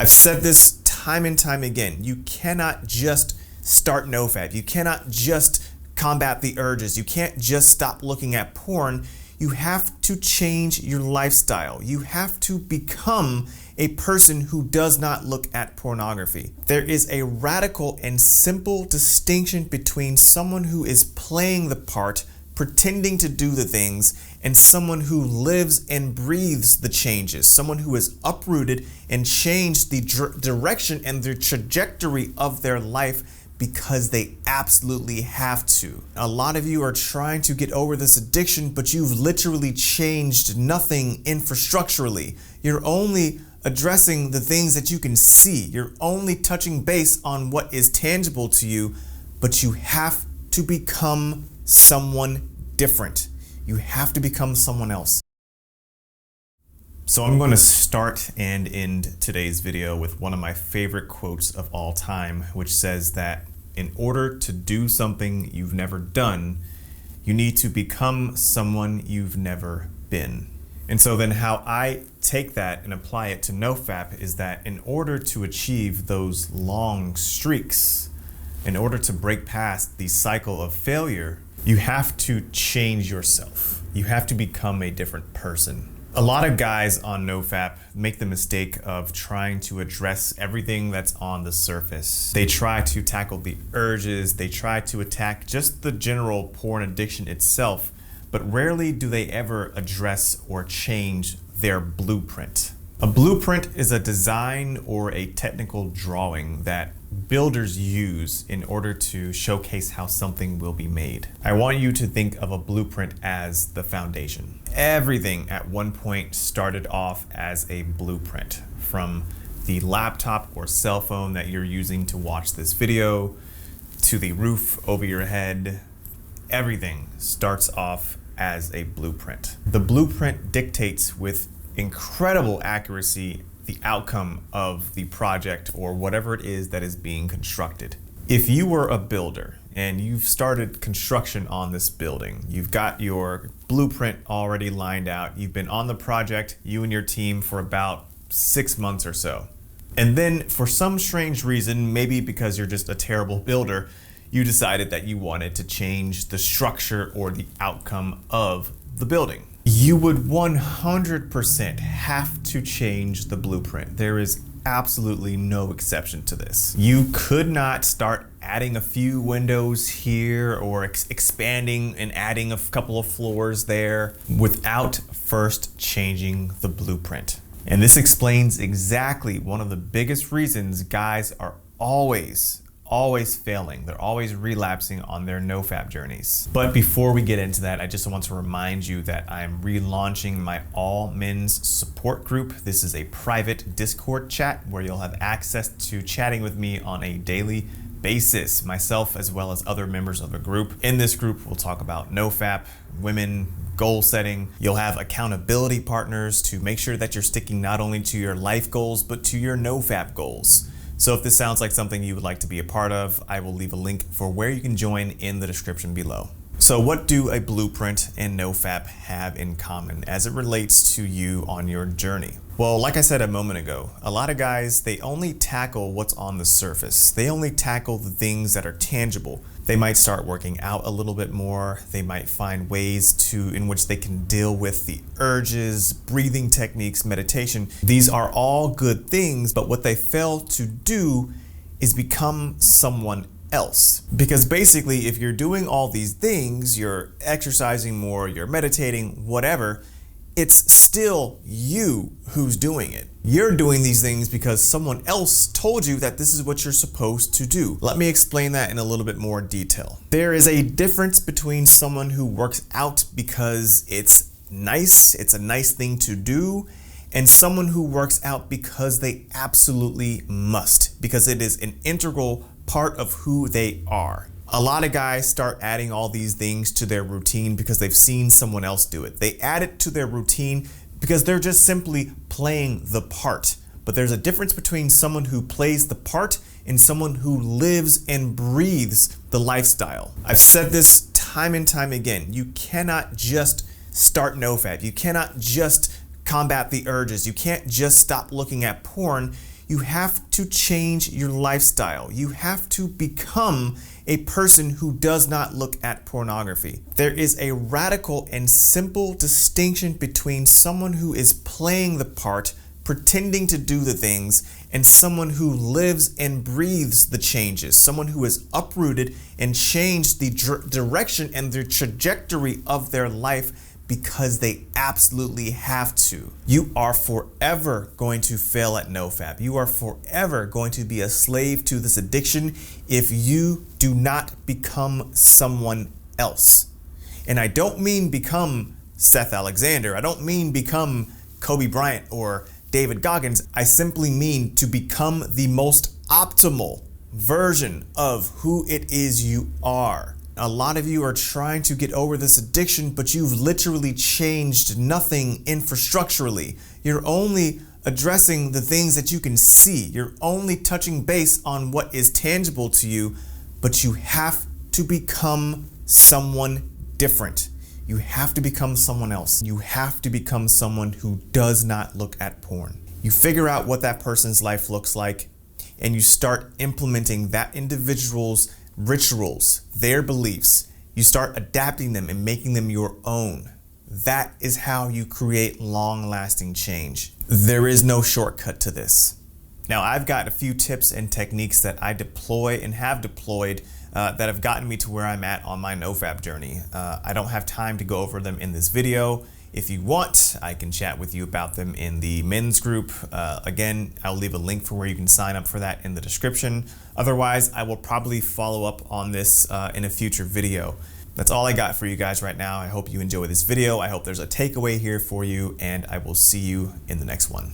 I've said this time and time again. You cannot just start NoFap. You cannot just combat the urges. You can't just stop looking at porn. You have to change your lifestyle. You have to become a person who does not look at pornography. There is a radical and simple distinction between someone who is playing the part, pretending to do the things, and someone who lives and breathes the changes, someone who is uprooted and changed the direction and the trajectory of their life because they absolutely have to. A lot of you are trying to get over this addiction, but you've literally changed nothing infrastructurally. You're only addressing the things that you can see. You're only touching base on what is tangible to you, but you have to become someone different. You have to become someone else. So I'm going to start and end today's video with one of my favorite quotes of all time, which says that in order to do something you've never done, you need to become someone you've never been. And so then how I take that and apply it to NoFap is that in order to achieve those long streaks, in order to break past the cycle of failure, you have to change yourself. You have to become a different person. A lot of guys on NoFap make the mistake of trying to address everything that's on the surface. They try to tackle the urges, they try to attack just the general porn addiction itself, but rarely do they ever address or change their blueprint. A blueprint is a design or a technical drawing that builders use in order to showcase how something will be made. I want you to think of a blueprint as the foundation. Everything at one point started off as a blueprint, from the laptop or cell phone that you're using to watch this video, to the roof over your head. Everything starts off as a blueprint. The blueprint dictates with incredible accuracy the outcome of the project or whatever it is that is being constructed. If you were a builder and you've started construction on this building, you've got your blueprint already lined out, you've been on the project, you and your team, for about 6 months or so. And then for some strange reason, maybe because you're just a terrible builder, you decided that you wanted to change the structure or the outcome of the building. You would 100% have to change the blueprint. There is absolutely no exception to this. You could not start adding a few windows here or expanding and adding a couple of floors there without first changing the blueprint. And this explains exactly one of the biggest reasons guys are always failing. They're always relapsing on their NoFap journeys. But before we get into that, I just want to remind you that I'm relaunching my all men's support group. This is a private Discord chat where you'll have access to chatting with me on a daily basis, myself as well as other members of the group. In this group, we'll talk about NoFap, women, goal setting. You'll have accountability partners to make sure that you're sticking not only to your life goals, but to your NoFap goals. So if this sounds like something you would like to be a part of, I will leave a link for where you can join in the description below. So what do a blueprint and NoFap have in common as it relates to you on your journey? Well, like I said a moment ago, a lot of guys, they only tackle what's on the surface. They only tackle the things that are tangible. They might start working out a little bit more. They might find ways in which they can deal with the urges, breathing techniques, meditation. These are all good things, but what they fail to do is become someone else. Because basically, if you're doing all these things, you're exercising more, you're meditating, whatever, it's still you who's doing it. You're doing these things because someone else told you that this is what you're supposed to do. Let me explain that in a little bit more detail. There is a difference between someone who works out because it's nice, it's a nice thing to do, and someone who works out because they absolutely must, because it is an integral part of who they are. A lot of guys start adding all these things to their routine because they've seen someone else do it. They add it to their routine because they're just simply playing the part. But there's a difference between someone who plays the part and someone who lives and breathes the lifestyle. I've said this time and time again. You cannot just start NoFap. You cannot just combat the urges. You can't just stop looking at porn. You have to change your lifestyle. You have to become a person who does not look at pornography. There is a radical and simple distinction between someone who is playing the part, pretending to do the things, and someone who lives and breathes the changes, someone who has uprooted and changed the direction and the trajectory of their life because they absolutely have to. You are forever going to fail at NoFap. You are forever going to be a slave to this addiction if you do not become someone else. And I don't mean become Seth Alexander. I don't mean become Kobe Bryant or David Goggins. I simply mean to become the most optimal version of who it is you are. A lot of you are trying to get over this addiction, but you've literally changed nothing infrastructurally. You're only addressing the things that you can see. You're only touching base on what is tangible to you, but you have to become someone different. You have to become someone else. You have to become someone who does not look at porn. You figure out what that person's life looks like, and you start implementing that individual's rituals, their beliefs. You start adapting them and making them your own. That is how you create long-lasting change. There is no shortcut to this. Now, I've got a few tips and techniques that I deploy and have deployed that have gotten me to where I'm at on my NoFap journey. I don't have time to go over them in this video. If you want, I can chat with you about them in the men's group. Again, I'll leave a link for where you can sign up for that in the description. Otherwise, I will probably follow up on this in a future video. That's all I got for you guys right now. I hope you enjoy this video. I hope there's a takeaway here for you, and I will see you in the next one.